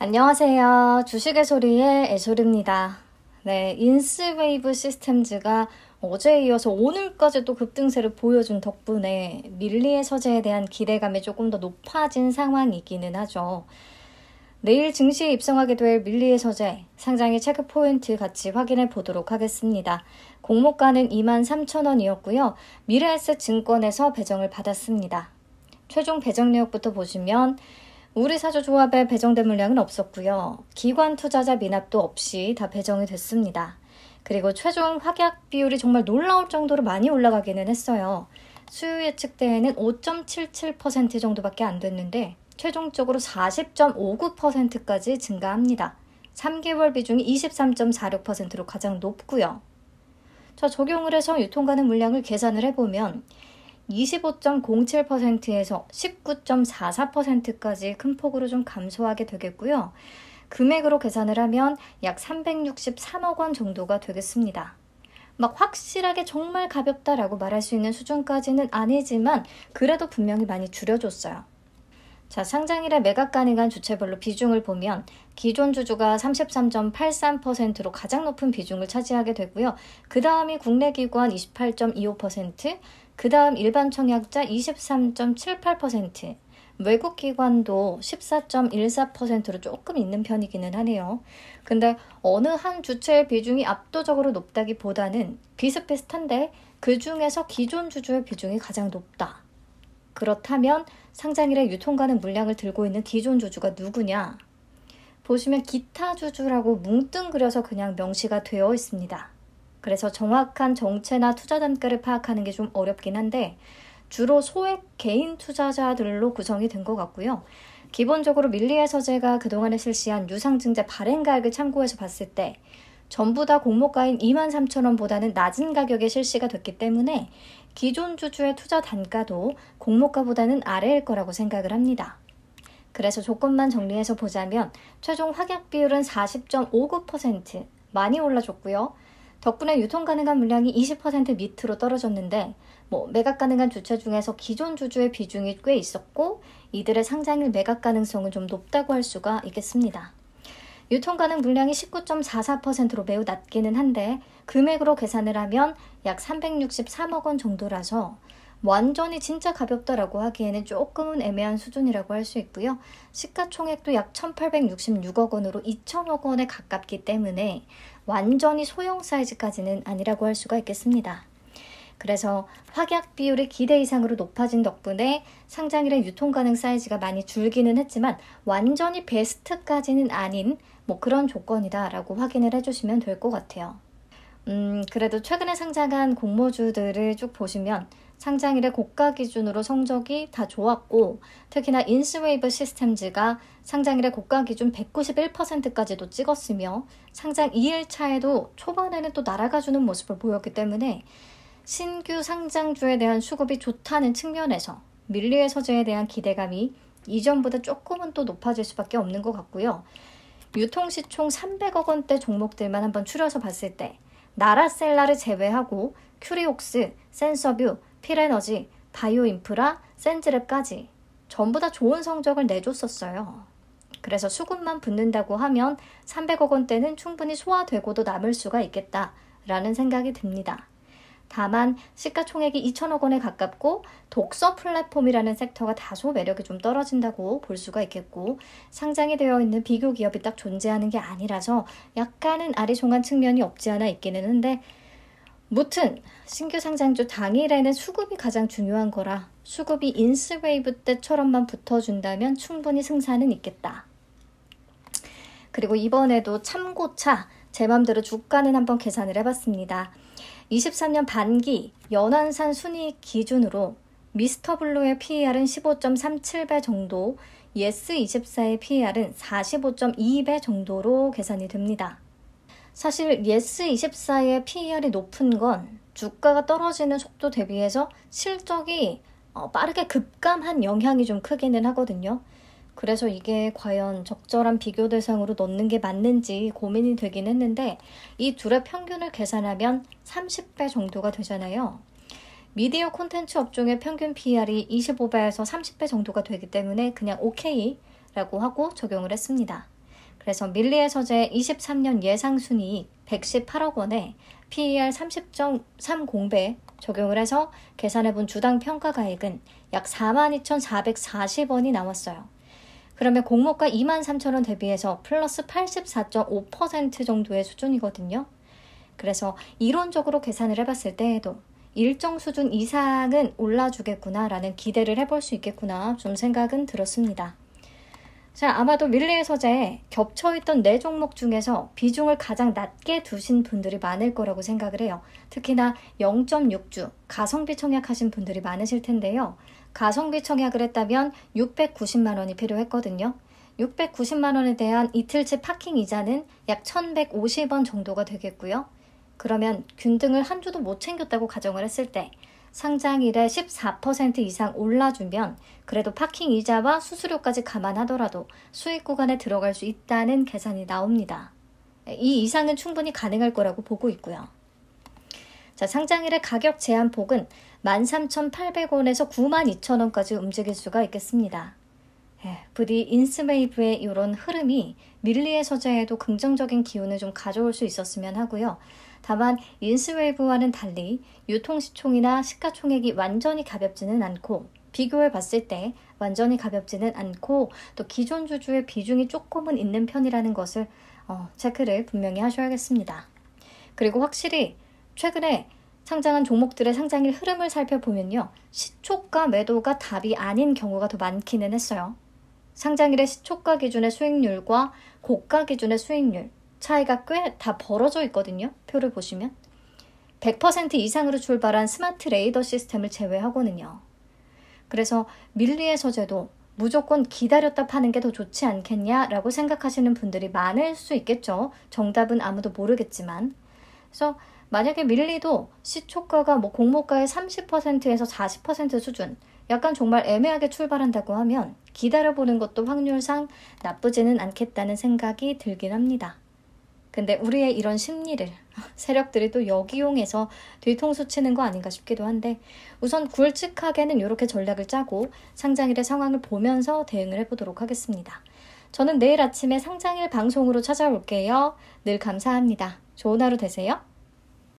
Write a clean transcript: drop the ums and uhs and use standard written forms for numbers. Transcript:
안녕하세요. 주식의 소리의 애소리입니다. 네, 인스웨이브 시스템즈가 어제에 이어서 오늘까지 또 급등세를 보여준 덕분에 밀리의 서재에 대한 기대감이 조금 더 높아진 상황이기는 하죠. 내일 증시에 입성하게 될 밀리의 서재, 상장의 체크 포인트 같이 확인해 보도록 하겠습니다. 공모가는 23,000원이었고요. 미래에셋증권에서 배정을 받았습니다. 최종 배정 내역부터 보시면 우리사주조합에 배정된 물량은 없었고요. 기관 투자자 미납도 없이 다 배정이 됐습니다. 그리고 최종 확약 비율이 정말 놀라울 정도로 많이 올라가기는 했어요. 수요 예측대에는 5.77% 정도밖에 안 됐는데 최종적으로 40.59%까지 증가합니다. 3개월 비중이 23.46%로 가장 높고요. 자, 적용을 해서 유통가능 물량을 계산을 해보면 25.07%에서 19.44%까지 큰 폭으로 좀 감소하게 되겠고요. 금액으로 계산을 하면 약 363억 원 정도가 되겠습니다. 막 확실하게 정말 가볍다라고 말할 수 있는 수준까지는 아니지만 그래도 분명히 많이 줄여줬어요. 자, 상장일에 매각 가능한 주체별로 비중을 보면 기존 주주가 33.83%로 가장 높은 비중을 차지하게 되고요. 그 다음이 국내 기관 28.25%, 그 다음 일반 청약자 23.78%, 외국 기관도 14.14%로 조금 있는 편이기는 하네요. 근데 어느 한 주체의 비중이 압도적으로 높다기보다는 비슷비슷한데 그 중에서 기존 주주의 비중이 가장 높다. 그렇다면 상장일에 유통가능 물량을 들고 있는 기존 주주가 누구냐? 보시면 기타 주주라고 뭉뚱그려서 그냥 명시가 되어 있습니다. 그래서 정확한 정체나 투자 단가를 파악하는 게 좀 어렵긴 한데 주로 소액 개인 투자자들로 구성이 된 것 같고요. 기본적으로 밀리의 서재가 그동안에 실시한 유상증자 발행가액을 참고해서 봤을 때 전부 다 공모가인 23,000원보다는 낮은 가격에 실시가 됐기 때문에 기존 주주의 투자 단가도 공모가보다는 아래일 거라고 생각을 합니다. 그래서 조건만 정리해서 보자면 최종 확약 비율은 40.59%, 많이 올라줬고요. 덕분에 유통 가능한 물량이 20% 밑으로 떨어졌는데 매각 가능한 주체 중에서 기존 주주의 비중이 꽤 있었고 이들의 상장일 매각 가능성은 좀 높다고 할 수가 있겠습니다. 유통 가능 물량이 19.44%로 매우 낮기는 한데 금액으로 계산을 하면 약 363억 원 정도라서 완전히 진짜 가볍다라고 하기에는 조금은 애매한 수준이라고 할 수 있고요. 시가총액도 약 1,866억 원으로 2,000억 원에 가깝기 때문에 완전히 소형 사이즈까지는 아니라고 할 수가 있겠습니다. 그래서 확약 비율이 기대 이상으로 높아진 덕분에 상장일의 유통 가능 사이즈가 많이 줄기는 했지만 완전히 베스트까지는 아닌 그런 조건이다라고 확인을 해주시면 될 것 같아요. 그래도 최근에 상장한 공모주들을 쭉 보시면 상장일의 고가 기준으로 성적이 다 좋았고 특히나 인스웨이브 시스템즈가 상장일의 고가 기준 191%까지도 찍었으며 상장 2일차에도 초반에는 또 날아가주는 모습을 보였기 때문에 신규 상장주에 대한 수급이 좋다는 측면에서 밀리의 서재에 대한 기대감이 이전보다 조금은 또 높아질 수밖에 없는 것 같고요. 유통시 총 300억 원대 종목들만 한번 추려서 봤을 때 나라셀라를 제외하고 큐리옥스, 센서뷰, 필에너지, 바이오인프라, 센즈랩까지 전부 다 좋은 성적을 내줬었어요. 그래서 수급만 붙는다고 하면 300억 원대는 충분히 소화되고도 남을 수가 있겠다라는 생각이 듭니다. 다만 시가총액이 2천억 원에 가깝고 독서 플랫폼이라는 섹터가 다소 매력이 좀 떨어진다고 볼 수가 있겠고 상장이 되어 있는 비교 기업이 딱 존재하는 게 아니라서 약간은 아리송한 측면이 없지 않아 있기는 한데 무튼 신규 상장주 당일에는 수급이 가장 중요한 거라 수급이 인스웨이브 때처럼만 붙어준다면 충분히 승산은 있겠다. 그리고 이번에도 참고차 제 맘대로 주가는 한번 계산을 해봤습니다. 23년 반기 연환산 순이익 기준으로 미스터블루의 PER은 15.37배 정도, 예스24의 PER은 45.2배 정도로 계산이 됩니다. 사실 예스24의 PER이 높은 건 주가가 떨어지는 속도 대비해서 실적이 빠르게 급감한 영향이 좀 크기는 하거든요. 그래서 이게 과연 적절한 비교 대상으로 넣는 게 맞는지 고민이 되긴 했는데 이 둘의 평균을 계산하면 30배 정도가 되잖아요. 미디어 콘텐츠 업종의 평균 PER이 25배에서 30배 정도가 되기 때문에 그냥 오케이라고 하고 적용을 했습니다. 그래서 밀리의 서재 23년 예상순이익 118억 원에 PER 30.30배 적용을 해서 계산해본 주당 평가가액은 약 42,440원이 나왔어요. 그러면 공모가 23,000원 대비해서 플러스 84.5% 정도의 수준이거든요. 그래서 이론적으로 계산을 해봤을 때에도 일정 수준 이상은 올라주겠구나라는 기대를 해볼 수 있겠구나 좀 생각은 들었습니다. 자, 아마도 밀리의 서재에 겹쳐있던 4종목 중에서 비중을 가장 낮게 두신 분들이 많을 거라고 생각을 해요. 특히나 0.6주 가성비 청약하신 분들이 많으실 텐데요. 가성비 청약을 했다면 690만 원이 필요했거든요. 690만 원에 대한 이틀치 파킹 이자는 약 1,150원 정도가 되겠고요. 그러면 균등을 한 주도 못 챙겼다고 가정을 했을 때 상장일에 14% 이상 올라주면 그래도 파킹 이자와 수수료까지 감안하더라도 수익 구간에 들어갈 수 있다는 계산이 나옵니다. 이 이상은 충분히 가능할 거라고 보고 있고요. 자, 상장일의 가격 제한폭은 13,800원에서 92,000원까지 움직일 수가 있겠습니다. 부디 인스웨이브의 이런 흐름이 밀리의 서재에도 긍정적인 기운을 좀 가져올 수 있었으면 하고요. 다만 인스웨이브와는 달리 유통시총이나 시가총액이 완전히 가볍지는 않고 비교해 봤을 때 완전히 가볍지는 않고 또 기존 주주의 비중이 조금은 있는 편이라는 것을 체크를 분명히 하셔야겠습니다. 그리고 확실히 최근에 상장한 종목들의 상장일 흐름을 살펴보면요. 시초가 매도가 답이 아닌 경우가 더 많기는 했어요. 상장일의 시초가 기준의 수익률과 고가 기준의 수익률 차이가 꽤 다 벌어져 있거든요. 표를 보시면 100% 이상으로 출발한 스마트 레이더 시스템을 제외하고는요. 그래서 밀리의 서재도 무조건 기다렸다 파는 게 더 좋지 않겠냐라고 생각하시는 분들이 많을 수 있겠죠. 정답은 아무도 모르겠지만. 그래서 만약에 밀리도 시초가가 공모가의 30%에서 40% 수준, 약간 정말 애매하게 출발한다고 하면 기다려보는 것도 확률상 나쁘지는 않겠다는 생각이 들긴 합니다. 근데 우리의 이런 심리를 세력들이 또 역이용해서 뒤통수 치는 거 아닌가 싶기도 한데 우선 굵직하게는 이렇게 전략을 짜고 상장일의 상황을 보면서 대응을 해보도록 하겠습니다. 저는 내일 아침에 상장일 방송으로 찾아올게요. 늘 감사합니다. 좋은 하루 되세요.